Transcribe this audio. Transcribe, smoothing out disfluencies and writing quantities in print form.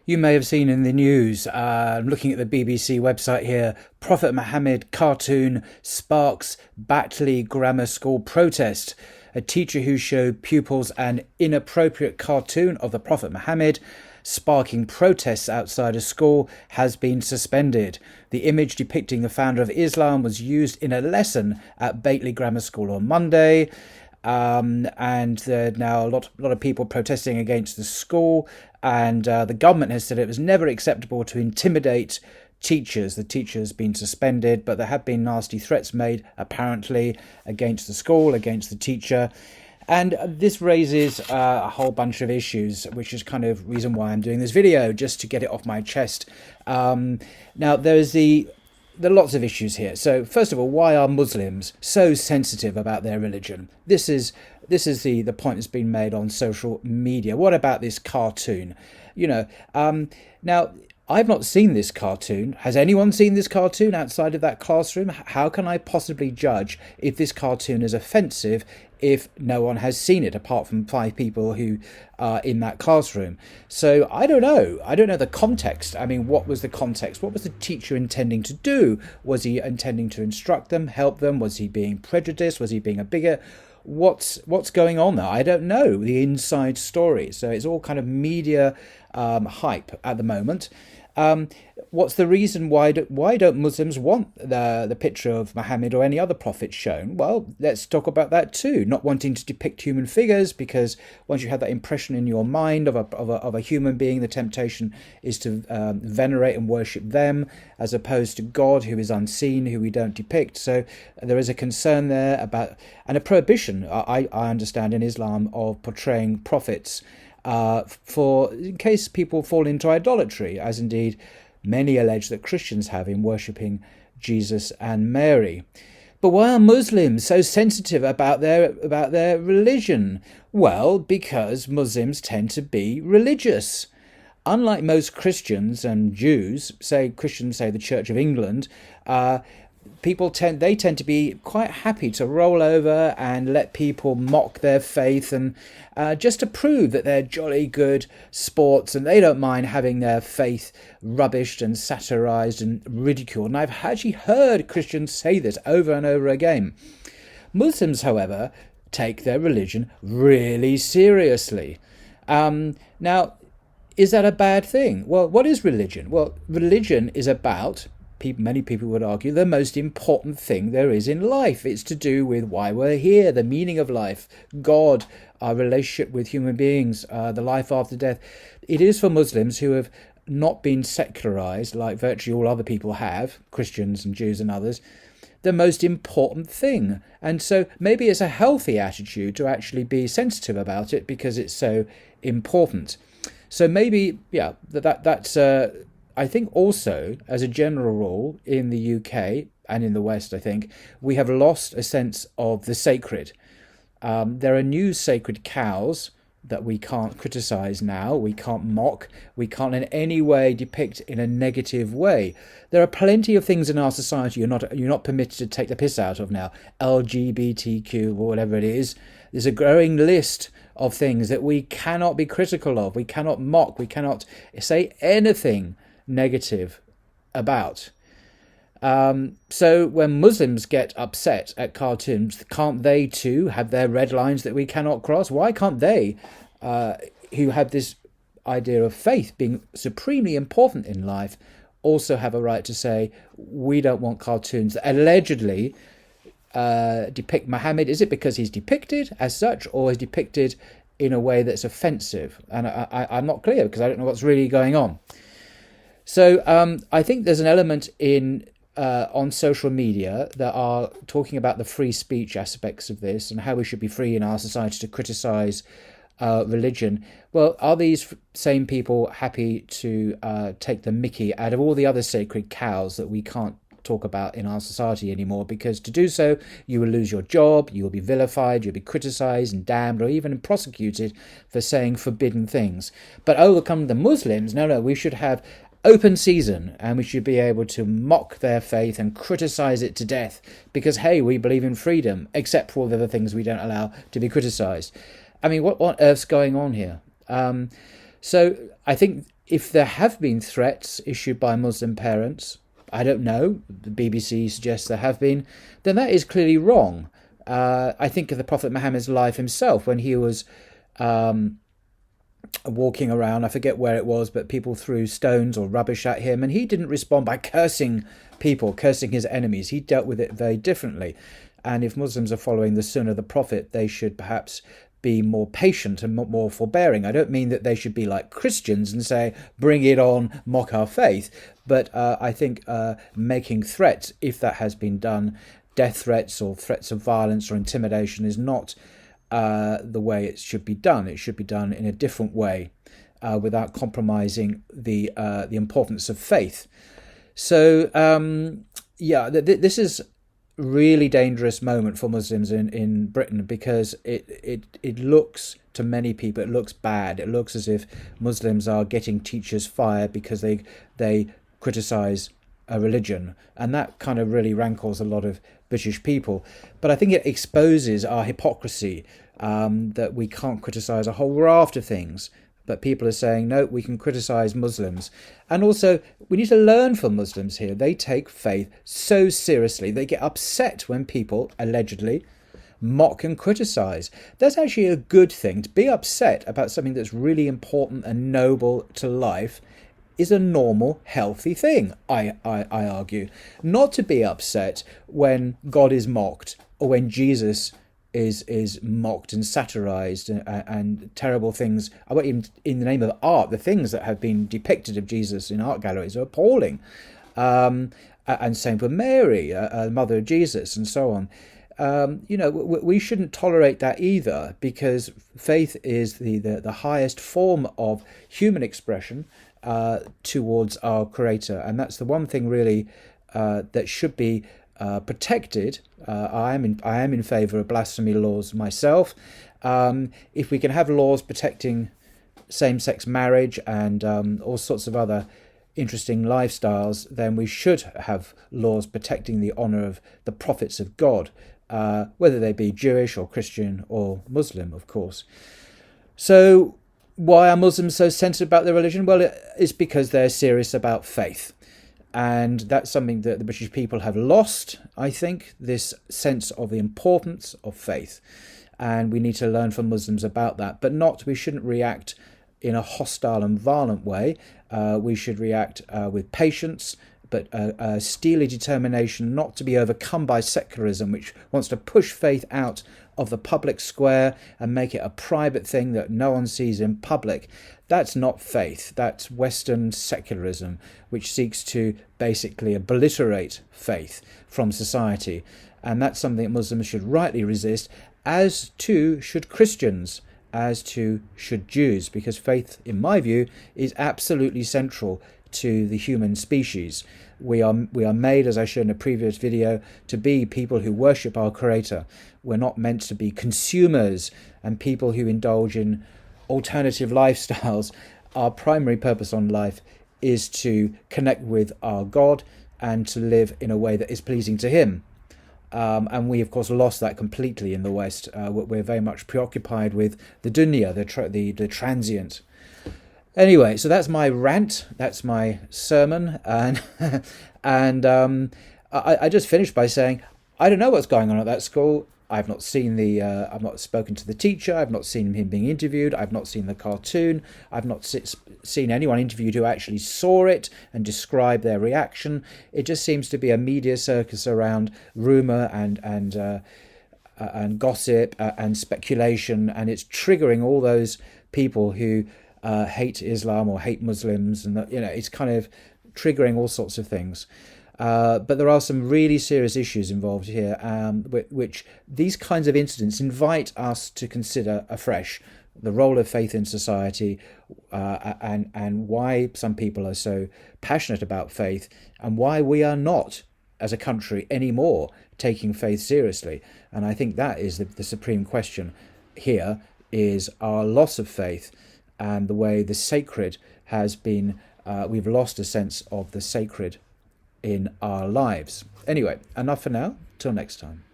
You may have seen in the news, looking at the BBC website here, Prophet Muhammad cartoon sparks Batley Grammar School protest. A teacher who showed pupils an inappropriate cartoon of the Prophet Muhammad, sparking protests outside a school, has been suspended. The image depicting the founder of Islam was used in a lesson at Batley Grammar School on Monday. And there are now a lot of people protesting against the school, and the government has said it was never acceptable to intimidate teachers. The teacher has been suspended, but there have been nasty threats made apparently against the school, against the teacher. And this raises a whole bunch of issues, which is kind of reason why I'm doing this video, just to get it off my chest. Now, there are lots of issues here. So, first of all, why are Muslims so sensitive about their religion? This is the point that's been made on social media. What about this cartoon? Now, I've not seen this cartoon. Has anyone seen this cartoon outside of that classroom? How can I possibly judge if this cartoon is offensive if no one has seen it apart from 5 people who are in that classroom? So I don't know. I don't know the context. I mean, what was the context? What was the teacher intending to do? Was he intending to instruct them, help them? Was he being prejudiced? Was he being a bigot? What's going on there? I don't know the inside story. So it's all kind of media hype at the moment. What's the reason why don't Muslims want the picture of Muhammad or any other prophet shown? Well, let's talk about that too. Not wanting to depict human figures, because once you have that impression in your mind of a human being, the temptation is to venerate and worship them as opposed to God, who is unseen, who we don't depict. So there is a concern there about, and a prohibition, I understand, in Islam of portraying prophets in case people fall into idolatry, as indeed many allege that Christians have in worshipping Jesus and Mary. But why are Muslims so sensitive about their religion? Well, because Muslims tend to be religious. Unlike most Christians and Jews, Christians say the Church of England, they tend to be quite happy to roll over and let people mock their faith, and just to prove that they're jolly good sports, and they don't mind having their faith rubbished and satirized and ridiculed. And I've actually heard Christians say this over and over again. Muslims, however, take their religion really seriously. Now, is that a bad thing? Well, what is religion? Well, religion is about, many people would argue, the most important thing there is in life. It's to do with why we're here, the meaning of life, God, our relationship with human beings, the life after death. It is for Muslims who have not been secularized like virtually all other people have, Christians and Jews and others, the most important thing. And so maybe it's a healthy attitude to actually be sensitive about it because it's so important. So maybe, that's I think also, as a general rule, in the UK and in the West, I think, we have lost a sense of the sacred. There are new sacred cows that we can't criticize now, we can't mock, we can't in any way depict in a negative way. There are plenty of things in our society you're not permitted to take the piss out of now. LGBTQ or whatever it is. There's a growing list of things that we cannot be critical of, we cannot mock, we cannot say anything negative about. So when Muslims get upset at cartoons, can't they too have their red lines that we cannot cross? Why can't they, who have this idea of faith being supremely important in life, also have a right to say, we don't want cartoons that allegedly depict Muhammad? Is it because he's depicted as such, or is depicted in a way that's offensive? And I'm not clear, because I don't know what's really going on. So I think there's an element on social media that are talking about the free speech aspects of this and how we should be free in our society to criticize religion. Well, are these same people happy to take the mickey out of all the other sacred cows that we can't talk about in our society anymore? Because to do so, you will lose your job, you will be vilified, you'll be criticized and damned, or even prosecuted for saying forbidden things. But overcome the Muslims, no, we should have open season, and we should be able to mock their faith and criticize it to death because, hey, we believe in freedom, except for all the other things we don't allow to be criticized. I mean, what on earth's going on here? So I think if there have been threats issued by Muslim parents, I don't know, the BBC suggests there have been, then that is clearly wrong. I think of the Prophet Muhammad's life himself when he was walking around. I forget where it was, but people threw stones or rubbish at him, and he didn't respond by cursing people, cursing his enemies. He dealt with it very differently. And if Muslims are following the sunnah of the Prophet, they should perhaps be more patient and more forbearing. I don't mean that they should be like Christians and say, bring it on, mock our faith. But I think making threats, if that has been done, death threats or threats of violence or intimidation, is not the way it should be done. It should be done in a different way, without compromising the importance of faith. So, this is a really dangerous moment for Muslims in Britain, because it looks, to many people, it looks bad. It looks as if Muslims are getting teachers fired because they criticise a religion, and that kind of really rankles a lot of British people. But I think it exposes our hypocrisy, that we can't criticise a whole raft of things, but people are saying, no, we can criticise Muslims. And also, we need to learn from Muslims here. They take faith so seriously. They get upset when people, allegedly, mock and criticise. That's actually a good thing. To be upset about something that's really important and noble to life is a normal, healthy thing, I argue. Not to be upset when God is mocked, or when Jesus is mocked and satirized, and terrible things. I won't even, in the name of art, the things that have been depicted of Jesus in art galleries are appalling. And same for Mary, mother of Jesus, and so on. We shouldn't tolerate that either, because faith is the highest form of human expression towards our Creator, and that's the one thing really that should be protected. I am in favour of blasphemy laws myself. If we can have laws protecting same-sex marriage and all sorts of other interesting lifestyles, then we should have laws protecting the honour of the prophets of God, whether they be Jewish or Christian or Muslim, of course. So why are Muslims so sensitive about their religion? Well, it's because they're serious about faith. And that's something that the British people have lost, I think, this sense of the importance of faith. And we need to learn from Muslims about that. But we shouldn't react in a hostile and violent way. We should react with patience, but a steely determination not to be overcome by secularism, which wants to push faith out of the public square and make it a private thing that no one sees in public. That's not faith. That's Western secularism, which seeks to basically obliterate faith from society. And that's something that Muslims should rightly resist, as too should Christians, as too should Jews, because faith, in my view, is absolutely central to the human species. We are made, as I showed in a previous video, to be people who worship our Creator. We're not meant to be consumers and people who indulge in alternative lifestyles. Our primary purpose on life is to connect with our God and to live in a way that is pleasing to Him. And we, of course, lost that completely in the West. We're very much preoccupied with the dunya, the transient. Anyway, so that's my rant. That's my sermon, and I just finished by saying I don't know what's going on at that school. I've not seen I've not spoken to the teacher. I've not seen him being interviewed. I've not seen the cartoon. I've not seen anyone interviewed who actually saw it and described their reaction. It just seems to be a media circus around rumour and gossip and speculation, and it's triggering all those people who hate Islam or hate Muslims, and it's kind of triggering all sorts of things. But there are some really serious issues involved here, which these kinds of incidents invite us to consider afresh the role of faith in society, and why some people are so passionate about faith, and why we are not, as a country, anymore taking faith seriously. And I think that is the supreme question here, is our loss of faith and the way the sacred has been, we've lost a sense of the sacred in our lives. Anyway, enough for now. Till next time.